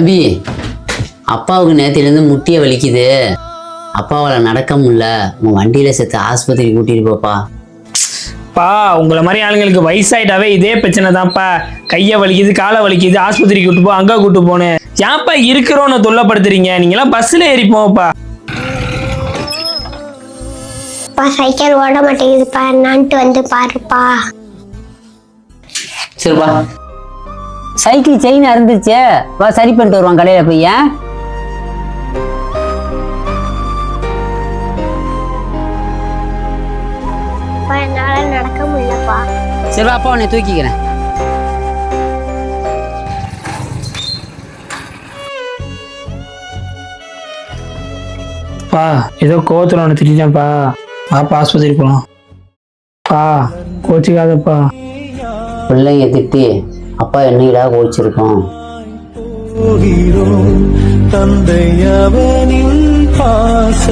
தம்பி, அப்பாவுக்கு நேத்திலேருந்து முட்டிய வலிக்குது. அப்பாவால் நடக்க முடியல. உன் வண்டியில சேர்த்து ஆஸ்பத்திரி கூட்டிட்டு போப்பா. பா, உங்களை மாதிரி ஆளுங்களுக்கு வயசாயிட்டாவே இதே பிரச்சனை தான்ப்பா. கையை வலிக்குது, காலை வலிக்குது, ஆஸ்பத்திரிக்கு கூட்டு போ, அங்கே கூட்டு போனேன். ஏன்ப்பா இருக்கிறோன்னு தொல்லப்படுத்துறீங்க? நீங்களாம் பஸ்ல ஏறி போப்பா. சைக்கிள் ஓட மாட்டேங்குதுப்பா, என்னான்ட்டு வந்து பாருப்பா. சரிப்பா, சைக்கிள் செயின் அறுந்துருச்சே, வா சரி பண்ணிட்டு வருவான் கடையில போய். என்னால நடக்க முடியலப்பா. சரிப்பா, அப்பா உன்னை தூக்கிக்கிறேன். பா, ஏதோ கோவத்துல ஒன்று திட்டேன்ப்பா. பாப்பா ஆஸ்பத்திரி போகலாம். பா, கோச்சிக்காதப்பா. பிள்ளைங்க திட்டி அப்பா என்னையிடா கோச்சிருக்கோம். தந்தை அவனின் பாச